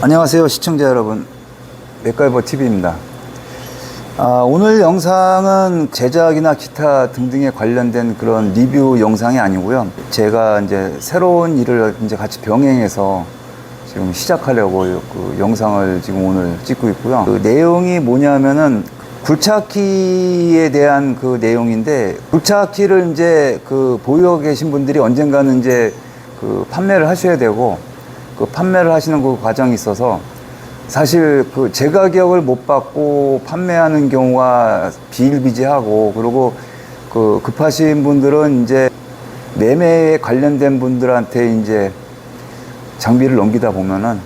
안녕하세요 시청자 여러분, 맥가이버TV입니다. 오늘 영상은 제작이나 기타 등등에 관련된 그런 리뷰 영상이 아니고요. 제가 이제 새로운 일을 이제 같이 병행해서 지금 시작하려고 그 영상을 지금 오늘 찍고 있고요. 그 내용이 뭐냐면은 굴착기에 대한 그 내용인데, 굴착기를 이제 그 보유하고 계신 분들이 언젠가는 이제 그 판매를 하셔야 되고, 그 판매를 하시는 그 과정이 있어서 사실 그 제 가격을 못 받고 판매하는 경우가 비일비재하고, 그리고 그 급하신 분들은 이제 매매에 관련된 분들한테 이제 장비를 넘기다 보면은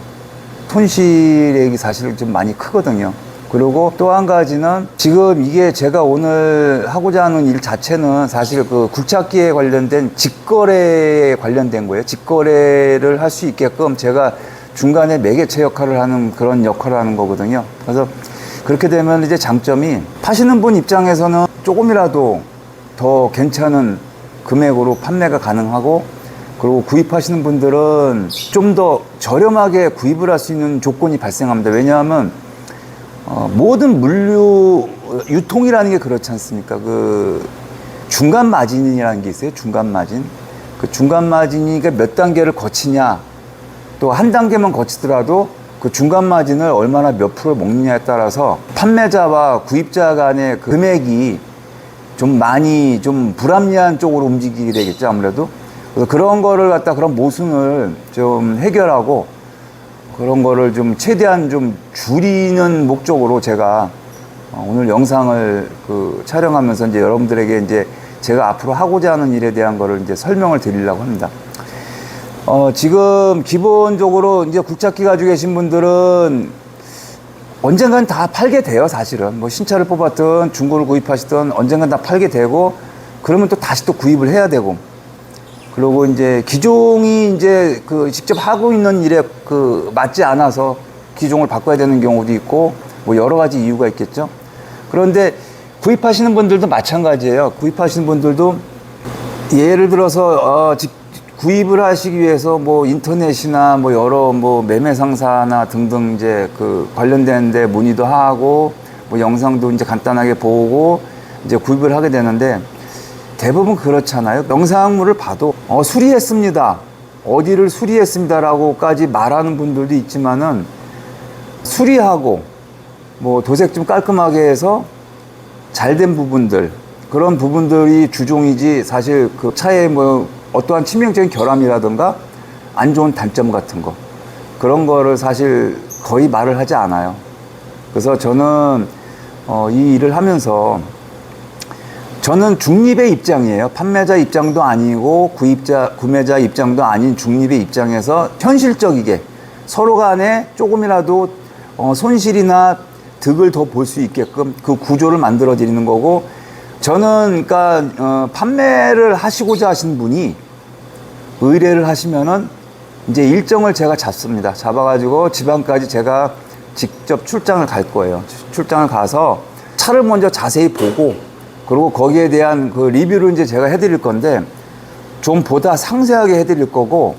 손실액이 사실 좀 많이 크거든요. 그리고 또 한 가지는 지금 이게 제가 오늘 하고자 하는 일 자체는 사실 그 굴착기에 관련된 직거래에 관련된 거예요. 직거래를 할 수 있게끔 제가 중간에 매개체 역할을 하는 그런 역할을 하는 거거든요. 그래서 그렇게 되면 이제 장점이, 파시는 분 입장에서는 조금이라도 더 괜찮은 금액으로 판매가 가능하고, 그리고 구입하시는 분들은 좀 더 저렴하게 구입을 할 수 있는 조건이 발생합니다. 왜냐하면 모든 물류 유통이라는 게 그렇지 않습니까? 그 중간 마진이라는 게 있어요. 중간 마진. 그 중간 마진이 몇 단계를 거치냐, 또 한 단계만 거치더라도 그 중간 마진을 얼마나 몇 프로 먹느냐에 따라서 판매자와 구입자 간의 그 금액이 좀 많이 좀 불합리한 쪽으로 움직이게 되겠죠, 아무래도. 그래서 그런 거를 갖다, 그런 모순을 좀 해결하고, 그런 거를 좀 최대한 좀 줄이는 목적으로 제가 오늘 영상을 그 촬영하면서 이제 여러분들에게 이제 제가 앞으로 하고자 하는 일에 대한 거를 이제 설명을 드리려고 합니다. 지금 기본적으로 이제 굴착기 가지고 계신 분들은 언젠간 다 팔게 돼요, 사실은. 뭐 신차를 뽑았든 중고를 구입하시든 언젠간 다 팔게 되고, 그러면 또 다시 또 구입을 해야 되고, 그리고 이제 기종이 이제 그 직접 하고 있는 일에 그 맞지 않아서 기종을 바꿔야 되는 경우도 있고, 뭐 여러 가지 이유가 있겠죠. 그런데 구입하시는 분들도 마찬가지예요. 구입하시는 분들도 예를 들어서 구입을 하시기 위해서 뭐 인터넷이나 뭐 여러 뭐 매매 상사나 등등 이제 그 관련된 데 문의도 하고, 뭐 영상도 이제 간단하게 보고 이제 구입을 하게 되는데, 대부분 그렇잖아요. 영상물을 봐도 수리했습니다, 어디를 수리했습니다라고까지 말하는 분들도 있지만은, 수리하고 뭐 도색 좀 깔끔하게 해서 잘된 부분들, 그런 부분들이 주종이지, 사실 그 차에 뭐 어떠한 치명적인 결함이라든가 안 좋은 단점 같은 거, 그런 거를 사실 거의 말을 하지 않아요. 그래서 저는 이 일을 하면서 저는 중립의 입장이에요. 판매자 입장도 아니고 구매자 입장도 아닌 중립의 입장에서 현실적이게 서로 간에 조금이라도 손실이나 득을 더 볼 수 있게끔 그 구조를 만들어 드리는 거고, 저는 그러니까 판매를 하시고자 하신 분이 의뢰를 하시면은 이제 일정을 제가 잡습니다. 잡아가지고 지방까지 제가 직접 출장을 갈 거예요. 출장을 가서 차를 먼저 자세히 보고, 그리고 거기에 대한 그 리뷰를 이제 제가 해드릴 건데, 좀 보다 상세하게 해드릴 거고,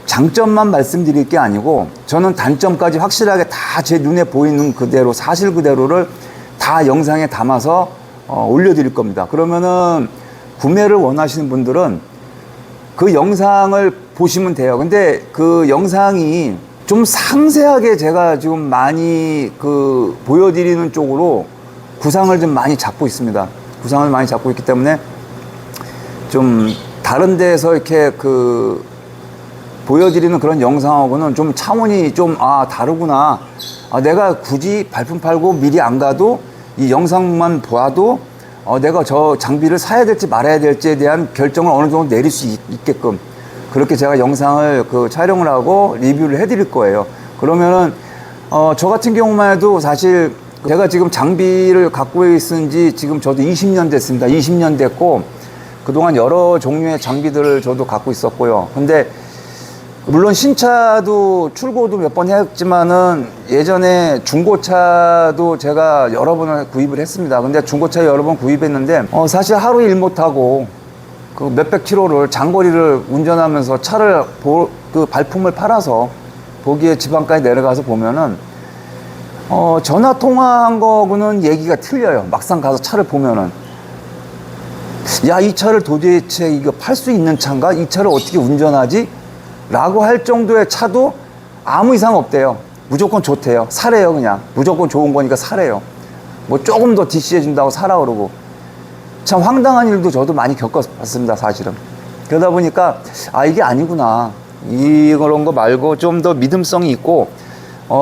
장점만 말씀드릴 게 아니고, 저는 단점까지 확실하게 다 제 눈에 보이는 그대로, 사실 그대로를 다 영상에 담아서 올려드릴 겁니다. 그러면은 구매를 원하시는 분들은 그 영상을 보시면 돼요. 근데 그 영상이 좀 상세하게 제가 지금 많이 그 보여드리는 쪽으로 구상을 좀 많이 잡고 있습니다. 구상을 많이 잡고 있기 때문에 좀 다른 데에서 이렇게 그 보여드리는 그런 영상하고는 좀 차원이 좀 다르구나. 내가 굳이 발품 팔고 미리 안 가도 이 영상만 봐도 내가 저 장비를 사야 될지 말아야 될지에 대한 결정을 어느 정도 내릴 수 있게끔, 그렇게 제가 영상을 그 촬영을 하고 리뷰를 해드릴 거예요. 그러면은 저 같은 경우만 해도 사실 제가 지금 장비를 갖고 있은 지 지금 저도 20년 됐습니다. 20년 됐고, 그동안 여러 종류의 장비들을 저도 갖고 있었고요. 근데 물론 신차도 출고도 몇 번 했지만은 예전에 중고차도 제가 여러 번을 구입을 했습니다. 근데 중고차 여러 번 구입했는데 사실 하루 일 못하고 그 몇백 킬로를 장거리를 운전하면서 차를 그 발품을 팔아서 보기에 지방까지 내려가서 보면은 전화 통화한 거고는 얘기가 틀려요. 막상 가서 차를 보면은 야, 이 차를 도대체 이거 팔 수 있는 차인가? 이 차를 어떻게 운전하지? 라고 할 정도의 차도 아무 이상 없대요. 무조건 좋대요. 사래요. 그냥 무조건 좋은 거니까 사래요. 뭐 조금 더 DC해 준다고 사라 그러고. 참 황당한 일도 저도 많이 겪어봤습니다, 사실은. 그러다 보니까 아, 이게 아니구나, 이런 거 말고 좀 더 믿음성이 있고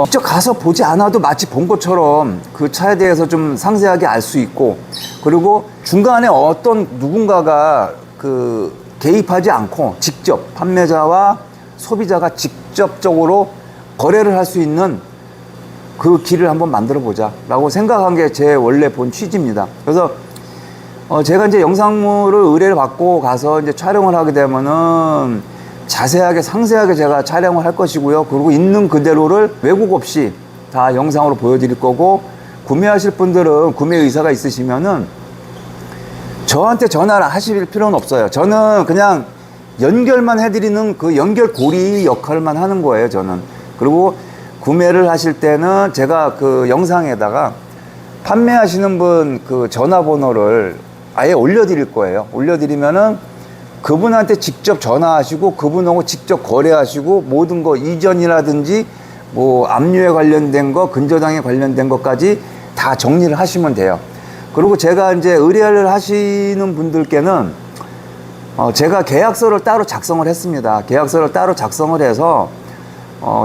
직접 가서 보지 않아도 마치 본 것처럼 그 차에 대해서 좀 상세하게 알 수 있고, 그리고 중간에 어떤 누군가가 그 개입하지 않고 직접 판매자와 소비자가 직접적으로 거래를 할 수 있는 그 길을 한번 만들어 보자 라고 생각한 게 제 원래 본 취지입니다. 그래서 제가 이제 영상물을 의뢰를 받고 가서 이제 촬영을 하게 되면은 자세하게 상세하게 제가 촬영을 할 것이고요. 그리고 있는 그대로를 왜곡 없이 다 영상으로 보여드릴 거고, 구매하실 분들은 구매 의사가 있으시면은 저한테 전화를 하실 필요는 없어요. 저는 그냥 연결만 해드리는 그 연결고리 역할만 하는 거예요, 저는. 그리고 구매를 하실 때는 제가 그 영상에다가 판매하시는 분 그 전화번호를 아예 올려드릴 거예요. 올려드리면은 그분한테 직접 전화하시고 그분하고 직접 거래하시고 모든 거 이전이라든지 뭐 압류에 관련된 거, 근저당에 관련된 것까지 다 정리를 하시면 돼요. 그리고 제가 이제 의뢰를 하시는 분들께는 제가 계약서를 따로 작성을 했습니다. 계약서를 따로 작성을 해서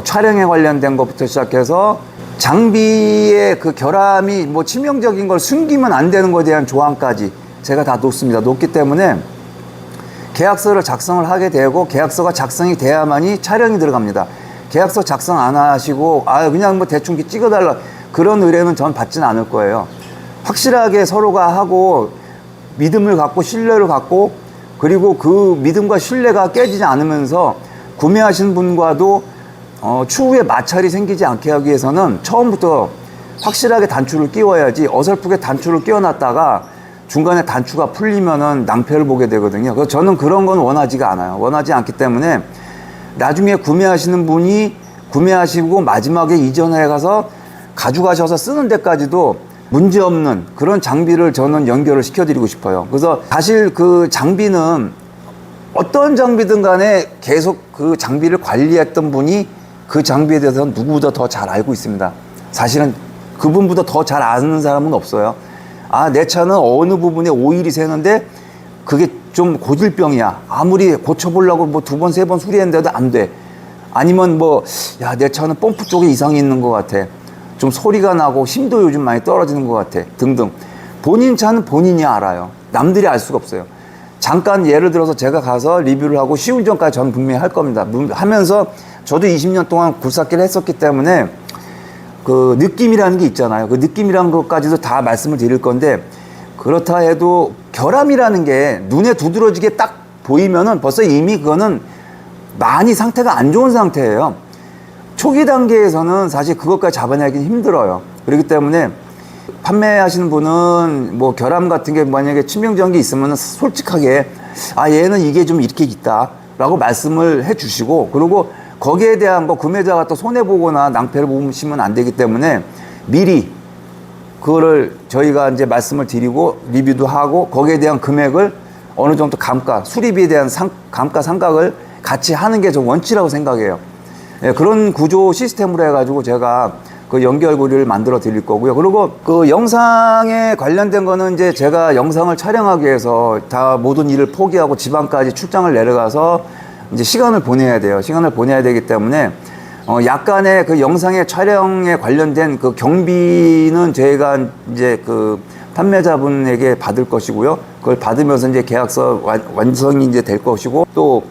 촬영에 관련된 것부터 시작해서 장비의 그 결함이 뭐 치명적인 걸 숨기면 안 되는 것에 대한 조항까지 제가 다 놓습니다. 놓기 때문에 계약서를 작성을 하게 되고, 계약서가 작성이 돼야만이 촬영이 들어갑니다. 계약서 작성 안 하시고 그냥 뭐 대충 찍어달라, 그런 의뢰는 전 받지는 않을 거예요. 확실하게 서로가 하고 믿음을 갖고 신뢰를 갖고, 그리고 그 믿음과 신뢰가 깨지지 않으면서 구매하신 분과도 추후에 마찰이 생기지 않게 하기 위해서는 처음부터 확실하게 단추를 끼워야지, 어설프게 단추를 끼워놨다가 중간에 단추가 풀리면은 낭패를 보게 되거든요. 그래서 저는 그런 건 원하지가 않아요. 원하지 않기 때문에 나중에 구매하시는 분이 구매하시고 마지막에 이전해 가서 가져가셔서 쓰는 데까지도 문제없는 그런 장비를 저는 연결을 시켜드리고 싶어요. 그래서 사실 그 장비는 어떤 장비든 간에 계속 그 장비를 관리했던 분이 그 장비에 대해서는 누구보다 더 잘 알고 있습니다. 사실은 그분보다 더 잘 아는 사람은 없어요. 내 차는 어느 부분에 오일이 새는데 그게 좀 고질병이야. 아무리 고쳐보려고 뭐 2번, 3번 수리했는데도 안 돼. 아니면 내 차는 펌프 쪽에 이상이 있는 것 같아. 좀 소리가 나고 힘도 요즘 많이 떨어지는 것 같아. 등등. 본인 차는 본인이 알아요. 남들이 알 수가 없어요. 잠깐 예를 들어서 제가 가서 리뷰를 하고 시운전까지 저는 분명히 할 겁니다. 하면서 저도 20년 동안 굴삭기를 했었기 때문에 그 느낌이라는 게 있잖아요. 그 느낌이라는 것까지도 다 말씀을 드릴 건데, 그렇다 해도 결함이라는 게 눈에 두드러지게 딱 보이면은 벌써 이미 그거는 많이 상태가 안 좋은 상태예요. 초기 단계에서는 사실 그것까지 잡아내기는 힘들어요. 그렇기 때문에 판매하시는 분은 뭐 결함 같은 게 만약에 치명적인 게 있으면 솔직하게 얘는 이게 좀 이렇게 있다 라고 말씀을 해 주시고, 그리고 거기에 대한 거 구매자가 또 손해보거나 낭패를 보시면 안 되기 때문에 미리 그거를 저희가 이제 말씀을 드리고 리뷰도 하고, 거기에 대한 금액을 어느 정도 수리비에 대한 감가 상각을 같이 하는 게 좀 원칙이라고 생각해요. 그런 구조 시스템으로 해가지고 제가 그 연결고리를 만들어 드릴 거고요. 그리고 그 영상에 관련된 거는 이제 제가 영상을 촬영하기 위해서 다 모든 일을 포기하고 지방까지 출장을 내려가서 이제 시간을 보내야 돼요. 시간을 보내야 되기 때문에 약간의 그 영상의 촬영에 관련된 그 경비는 저희가 이제 그 판매자분에게 받을 것이고요. 그걸 받으면서 이제 계약서 완성이 이제 될 것이고, 또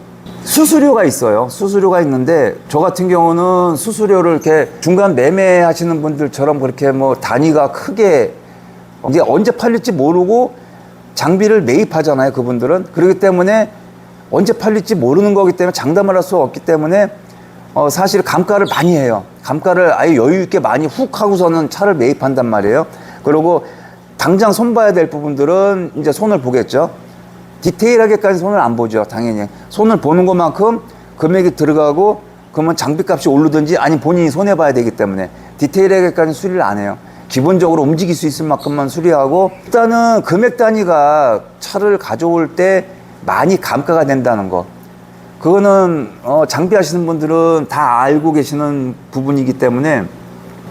수수료가 있어요. 수수료가 있는데 저 같은 경우는 수수료를 이렇게 중간 매매하시는 분들처럼 그렇게 뭐 단위가 크게 이게 언제 팔릴지 모르고 장비를 매입하잖아요, 그분들은. 그렇기 때문에 언제 팔릴지 모르는 거기 때문에 장담을 할 수 없기 때문에 사실 감가를 많이 해요. 감가를 아예 여유 있게 많이 훅 하고서는 차를 매입한단 말이에요. 그리고 당장 손봐야 될 부분들은 이제 손을 보겠죠. 디테일하게까지 손을 안 보죠, 당연히. 손을 보는 것만큼 금액이 들어가고 그러면 장비값이 오르든지 아니 본인이 손해봐야 되기 때문에 디테일하게까지 수리를 안 해요. 기본적으로 움직일 수 있을 만큼만 수리하고, 일단은 금액 단위가 차를 가져올 때 많이 감가가 된다는 거, 그거는 장비하시는 분들은 다 알고 계시는 부분이기 때문에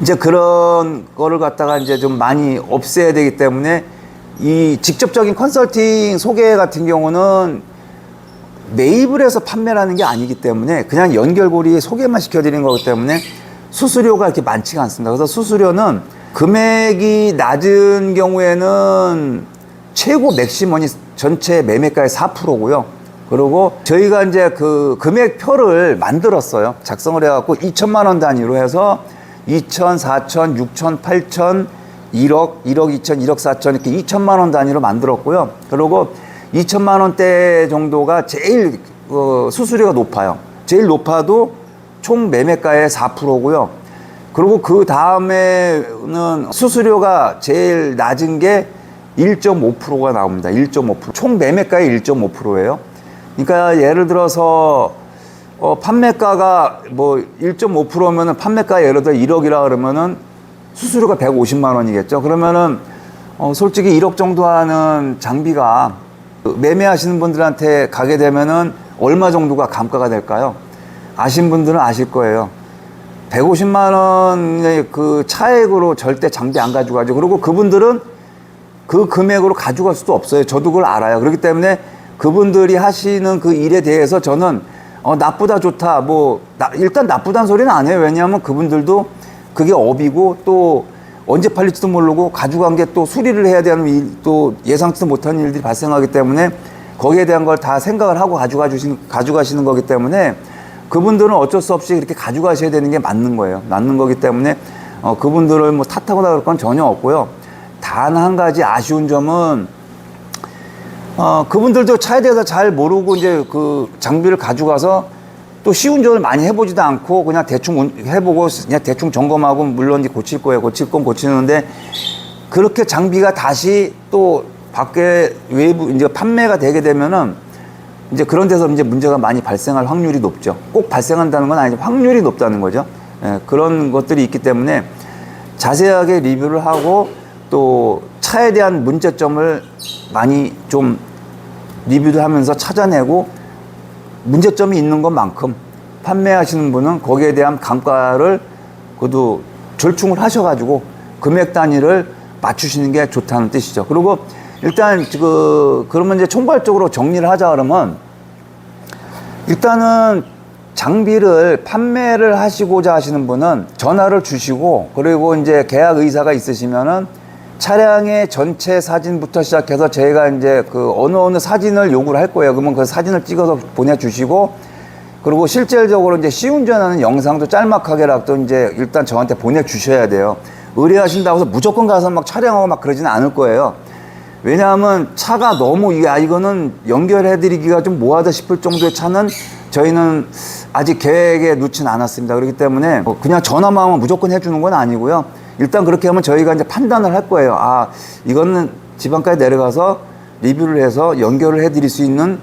이제 그런 거를 갖다가 이제 좀 많이 없애야 되기 때문에, 이 직접적인 컨설팅 소개 같은 경우는 매입을 해서 판매를 하는 게 아니기 때문에 그냥 연결고리 소개만 시켜드리는 거기 때문에 수수료가 이렇게 많지가 않습니다. 그래서 수수료는 금액이 낮은 경우에는 최고 맥시멈이 전체 매매가의 4%고요. 그리고 저희가 이제 그 금액표를 만들었어요. 작성을 해갖고 2천만 원 단위로 해서 2천, 4천, 6천, 8천, 1억, 1억 2천, 1억 4천 이렇게 2천만 원 단위로 만들었고요. 그리고 2천만 원대 정도가 제일 수수료가 높아요. 제일 높아도 총 매매가의 4%고요. 그리고 그 다음에는 수수료가 제일 낮은 게 1.5%가 나옵니다. 1.5%. 총 매매가의 1.5%예요. 그러니까 예를 들어서 판매가가 뭐 1.5%면은 판매가 예를 들어 1억이라 그러면은 수수료가 150만 원이겠죠. 그러면은 솔직히 1억 정도 하는 장비가 매매하시는 분들한테 가게 되면은 얼마 정도가 감가가 될까요? 아신 분들은 아실 거예요. 150만 원의 그 차액으로 절대 장비 안 가져가죠. 그리고 그분들은 그 금액으로 가져갈 수도 없어요. 저도 그걸 알아요. 그렇기 때문에 그분들이 하시는 그 일에 대해서 저는 나쁘다 좋다 일단 나쁘다는 소리는 안 해요. 왜냐하면 그분들도 그게 업이고 또 언제 팔릴지도 모르고 가져간 게 또 수리를 해야 되는 일, 또 예상치도 못한 일들이 발생하기 때문에 거기에 대한 걸 다 생각을 하고 가져가시는 거기 때문에 그분들은 어쩔 수 없이 이렇게 가져가셔야 되는 게 맞는 거예요. 맞는 거기 때문에 그분들을 뭐 탓하거나 그럴 건 전혀 없고요. 단 한 가지 아쉬운 점은 그분들도 차에 대해서 잘 모르고 이제 그 장비를 가져가서 또 시운전을 많이 해보지도 않고 그냥 대충 해보고 그냥 대충 점검하고 물론 이제 고칠 거예요. 고칠 건 고치는데 그렇게 장비가 다시 또 밖에 외부 이제 판매가 되게 되면은 이제 그런 데서 이제 문제가 많이 발생할 확률이 높죠. 꼭 발생한다는 건 아니지만 확률이 높다는 거죠. 예, 그런 것들이 있기 때문에 자세하게 리뷰를 하고 또 차에 대한 문제점을 많이 좀 리뷰를 하면서 찾아내고 문제점이 있는 것만큼 판매하시는 분은 거기에 대한 감가를 그래도 절충을 하셔가지고 금액 단위를 맞추시는 게 좋다는 뜻이죠. 그리고 일단 그러면 이제 총괄적으로 정리를 하자 그러면 일단은 장비를 판매를 하시고자 하시는 분은 전화를 주시고 그리고 이제 계약 의사가 있으시면은 차량의 전체 사진부터 시작해서 저희가 이제 그 어느 사진을 요구를 할 거예요. 그러면 그 사진을 찍어서 보내주시고 그리고 실질적으로 이제 시운전하는 영상도 짤막하게라도 이제 일단 저한테 보내주셔야 돼요. 의뢰하신다고 해서 무조건 가서 막 촬영하고 막 그러지는 않을 거예요. 왜냐하면 차가 너무 이거는 연결해드리기가 좀 뭐하다 싶을 정도의 차는 저희는 아직 계획에 넣지는 않았습니다. 그렇기 때문에 그냥 전화만 하면 무조건 해주는 건 아니고요. 일단 그렇게 하면 저희가 이제 판단을 할 거예요. 이거는 지방까지 내려가서 리뷰를 해서 연결을 해드릴 수 있는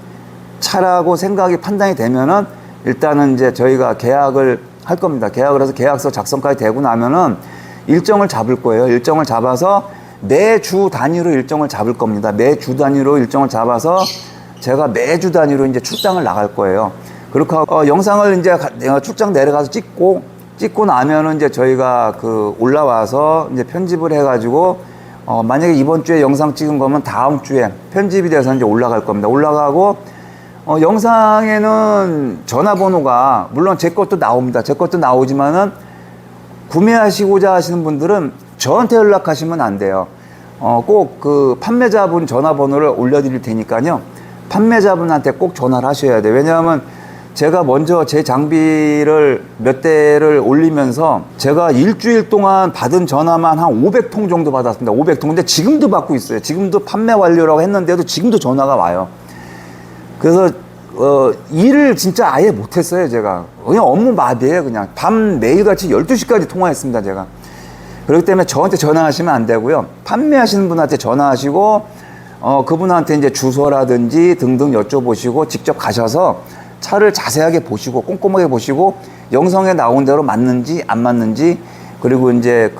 차라고 생각이 판단이 되면은 일단은 이제 저희가 계약을 할 겁니다. 계약을 해서 계약서 작성까지 되고 나면은 일정을 잡을 거예요. 일정을 잡아서 매주 단위로 일정을 잡을 겁니다. 매주 단위로 일정을 잡아서 제가 매주 단위로 이제 출장을 나갈 거예요. 그렇게 하고 영상을 이제 출장 내려가서 찍고 나면은 이제 저희가 올라와서 이제 편집을 해가지고 만약에 이번 주에 영상 찍은 거면 다음 주에 편집이 돼서 이제 올라갈 겁니다. 올라가고 영상에는 전화번호가 물론 제 것도 나옵니다. 제 것도 나오지만은 구매하시고자 하시는 분들은 저한테 연락하시면 안 돼요. 꼭 그 판매자분 전화번호를 올려드릴 테니까요. 판매자분한테 꼭 전화를 하셔야 돼요. 왜냐하면 제가 먼저 제 장비를 몇 대를 올리면서 제가 일주일 동안 받은 전화만 한 500통 정도 받았습니다. 500통. 근데 지금도 받고 있어요. 지금도 판매 완료라고 했는데도 지금도 전화가 와요. 그래서 일을 진짜 아예 못했어요. 제가 그냥 업무 마비예요. 그냥 밤 매일같이 12시까지 통화했습니다. 제가. 그렇기 때문에 저한테 전화하시면 안 되고요. 판매하시는 분한테 전화하시고 그분한테 이제 주소라든지 등등 여쭤보시고 직접 가셔서 차를 자세하게 보시고 꼼꼼하게 보시고 영상에 나온 대로 맞는지 안 맞는지, 그리고 이제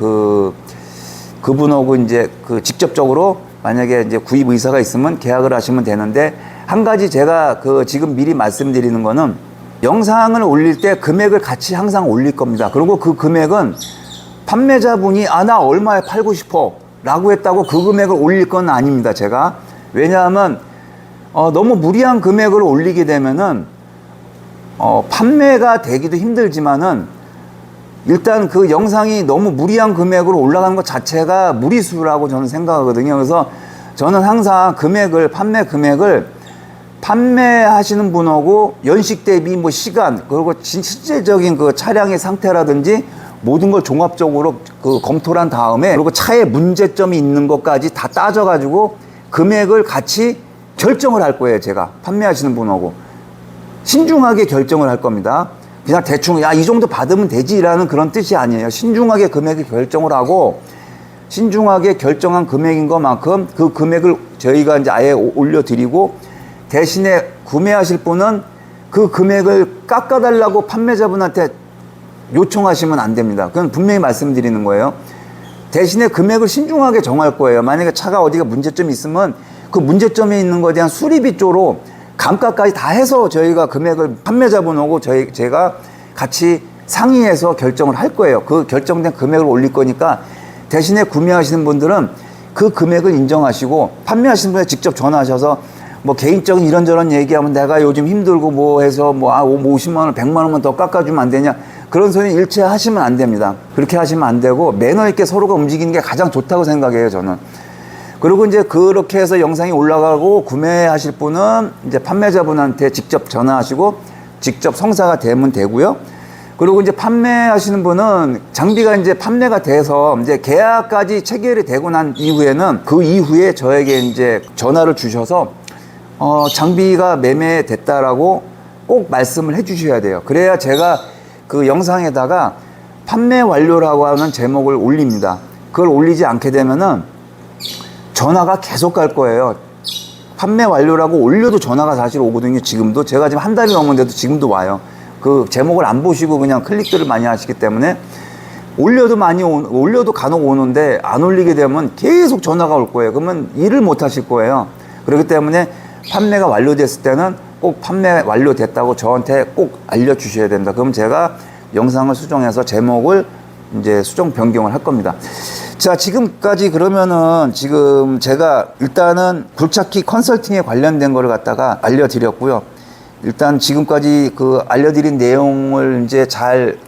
그분하고 이제 직접적으로 만약에 이제 구입 의사가 있으면 계약을 하시면 되는데, 한 가지 제가 지금 미리 말씀드리는 거는, 영상을 올릴 때 금액을 같이 항상 올릴 겁니다. 그리고 그 금액은 판매자분이 나 얼마에 팔고 싶어 라고 했다고 그 금액을 올릴 건 아닙니다, 제가. 왜냐하면 너무 무리한 금액을 올리게 되면은 판매가 되기도 힘들지만은, 일단 그 영상이 너무 무리한 금액으로 올라가는 것 자체가 무리수라고 저는 생각하거든요. 그래서 저는 항상 판매 금액을 판매하시는 분하고 연식 대비 뭐 시간, 그리고 실질적인 그 차량의 상태라든지 모든 걸 종합적으로 검토를 한 다음에, 그리고 차에 문제점이 있는 것까지 다 따져가지고 금액을 같이 결정을 할 거예요. 제가 판매하시는 분하고 신중하게 결정을 할 겁니다. 그냥 대충 이 정도 받으면 되지라는 그런 뜻이 아니에요. 신중하게 금액을 결정을 하고, 신중하게 결정한 금액인 것만큼 그 금액을 저희가 이제 아예 올려드리고, 대신에 구매하실 분은 그 금액을 깎아달라고 판매자분한테 요청하시면 안 됩니다. 그건 분명히 말씀드리는 거예요. 대신에 금액을 신중하게 정할 거예요. 만약에 차가 어디가 문제점이 있으면 그 문제점이 있는 것에 대한 수리비 쪽으로 감가까지 다 해서 저희가 금액을 판매자분하고 제가 같이 상의해서 결정을 할 거예요. 그 결정된 금액을 올릴 거니까, 대신에 구매하시는 분들은 그 금액을 인정하시고, 판매하시는 분에 직접 전화하셔서 뭐 개인적인 이런저런 얘기하면 내가 요즘 힘들고 뭐 해서 50만 원, 100만 원만 더 깎아주면 안 되냐, 그런 소리 일체 하시면 안 됩니다. 그렇게 하시면 안 되고, 매너 있게 서로가 움직이는 게 가장 좋다고 생각해요, 저는. 그리고 이제 그렇게 해서 영상이 올라가고, 구매하실 분은 이제 판매자분한테 직접 전화하시고 직접 성사가 되면 되고요. 그리고 이제 판매하시는 분은 장비가 이제 판매가 돼서 이제 계약까지 체결이 되고 난 이후에는, 그 이후에 저에게 이제 전화를 주셔서 장비가 매매됐다라고 꼭 말씀을 해 주셔야 돼요. 그래야 제가 그 영상에다가 판매 완료라고 하는 제목을 올립니다. 그걸 올리지 않게 되면은 전화가 계속 갈 거예요. 판매 완료라고 올려도 전화가 사실 오거든요. 지금도 제가 지금 한 달이 넘었는데도 지금도 와요. 그 제목을 안 보시고 그냥 클릭들을 많이 하시기 때문에, 올려도 간혹 오는데 안 올리게 되면 계속 전화가 올 거예요. 그러면 일을 못 하실 거예요. 그렇기 때문에 판매가 완료됐을 때는 꼭 판매 완료됐다고 저한테 꼭 알려주셔야 됩니다. 그럼 제가 영상을 수정해서 제목을 이제 수정 변경을 할 겁니다. 자, 지금까지 그러면은 지금 제가 일단은 굴착기 컨설팅에 관련된 거를 갖다가 알려드렸고요. 일단 지금까지 알려드린 내용을 이제 잘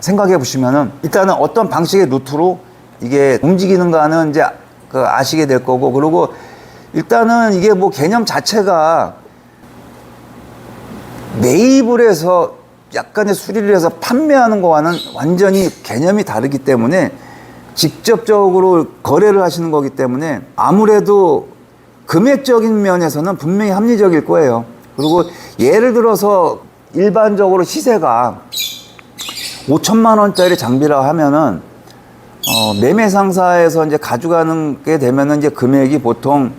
생각해 보시면은, 일단은 어떤 방식의 루트로 이게 움직이는가는 이제 아시게 될 거고, 그리고 일단은 이게 뭐 개념 자체가 매입을 해서 약간의 수리를 해서 판매하는 거와는 완전히 개념이 다르기 때문에, 직접적으로 거래를 하시는 거기 때문에 아무래도 금액적인 면에서는 분명히 합리적일 거예요. 그리고 예를 들어서 일반적으로 시세가 5천만 원짜리 장비라 하면은 매매 상사에서 이제 가져가는 게 되면은 이제 금액이 보통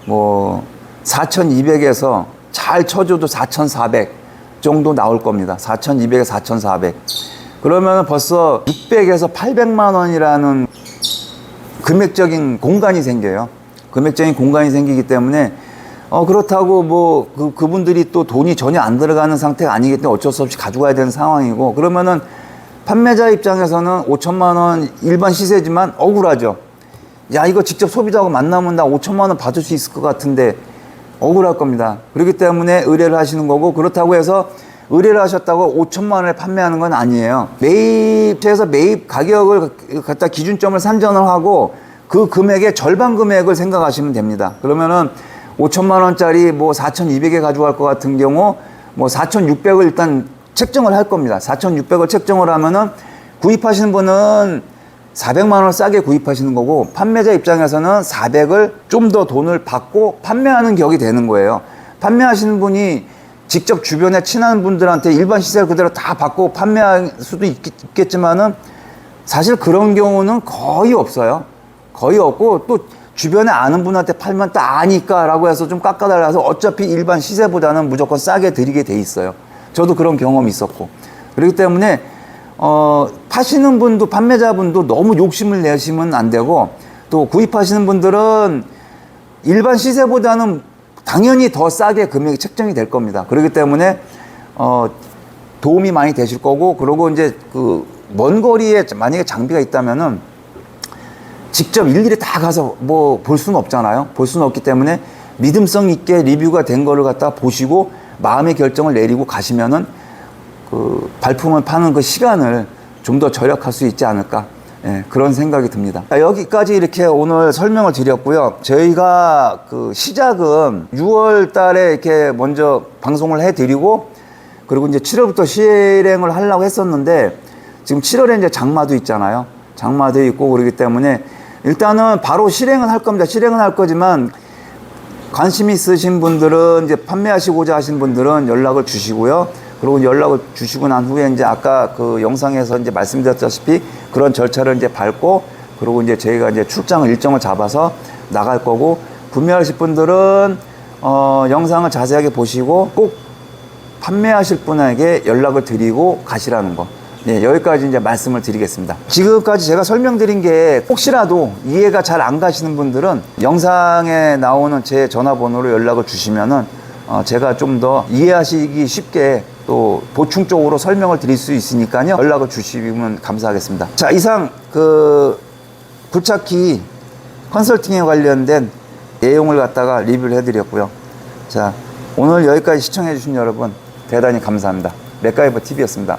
뭐 4,200에서 잘 쳐줘도 4,400 정도 나올 겁니다. 4,200에서 4,400. 그러면 벌써 600에서 800만 원이라는 금액적인 공간이 생겨요. 금액적인 공간이 생기기 때문에 그렇다고 뭐 그분들이 또 돈이 전혀 안 들어가는 상태가 아니기 때문에 어쩔 수 없이 가져가야 되는 상황이고, 그러면은 판매자 입장에서는 5천만 원 일반 시세지만 억울하죠. 야, 이거 직접 소비자하고 만나면 나 5천만 원 받을 수 있을 것 같은데 억울할 겁니다. 그렇기 때문에 의뢰를 하시는 거고, 그렇다고 해서 의뢰를 하셨다고 5천만 원에 판매하는 건 아니에요. 매입처에서 매입 가격을 갖다 기준점을 산정을 하고 그 금액의 절반 금액을 생각하시면 됩니다. 그러면은 5천만 원짜리 뭐 4,200에 가져갈 것 같은 경우 뭐 4,600을 일단 책정을 할 겁니다. 4,600을 책정을 하면은 구입하시는 분은 400만 원을 싸게 구입하시는 거고, 판매자 입장에서는 400을 좀 더 돈을 받고 판매하는 격이 되는 거예요. 판매하시는 분이 직접 주변에 친한 분들한테 일반 시세를 그대로 다 받고 판매할 수도 있겠지만은 사실 그런 경우는 거의 없어요. 거의 없고, 또 주변에 아는 분한테 팔면 또 아니까 라고 해서 좀 깎아달라서 어차피 일반 시세보다는 무조건 싸게 드리게 돼 있어요. 저도 그런 경험이 있었고, 그렇기 때문에 파시는 분도 판매자분도 너무 욕심을 내시면 안 되고, 또 구입하시는 분들은 일반 시세보다는 당연히 더 싸게 금액이 책정이 될 겁니다. 그렇기 때문에 도움이 많이 되실 거고, 그리고 이제 그 먼 거리에 만약에 장비가 있다면은 직접 일일이 다 가서 뭐 볼 수는 없잖아요. 볼 수는 없기 때문에 믿음성 있게 리뷰가 된 거를 갖다 보시고 마음의 결정을 내리고 가시면은 그 발품을 파는 그 시간을 좀 더 절약할 수 있지 않을까, 예, 그런 생각이 듭니다. 여기까지 이렇게 오늘 설명을 드렸고요. 저희가 그 시작은 6월 달에 이렇게 먼저 방송을 해드리고, 그리고 이제 7월부터 실행을 하려고 했었는데, 지금 7월에 이제 장마도 있잖아요. 장마도 있고 그러기 때문에 일단은 바로 실행은 할 겁니다. 실행은 할 거지만 관심 있으신 분들은, 이제 판매하시고자 하신 분들은 연락을 주시고요. 그리고 연락을 주시고 난 후에 이제 아까 그 영상에서 이제 말씀드렸다시피 그런 절차를 이제 밟고, 그리고 이제 저희가 이제 출장을 일정을 잡아서 나갈 거고, 구매하실 분들은 영상을 자세하게 보시고 꼭 판매하실 분에게 연락을 드리고 가시라는 거. 네, 여기까지 이제 말씀을 드리겠습니다. 지금까지 제가 설명드린 게 혹시라도 이해가 잘 안 가시는 분들은 영상에 나오는 제 전화번호로 연락을 주시면은 제가 좀 더 이해하시기 쉽게 또 보충적으로 설명을 드릴 수 있으니까요. 연락을 주시면 감사하겠습니다. 자, 이상 그 굴착기 컨설팅에 관련된 내용을 갖다가 리뷰를 해드렸고요. 자, 오늘 여기까지 시청해 주신 여러분 대단히 감사합니다. 맥가이버 TV였습니다.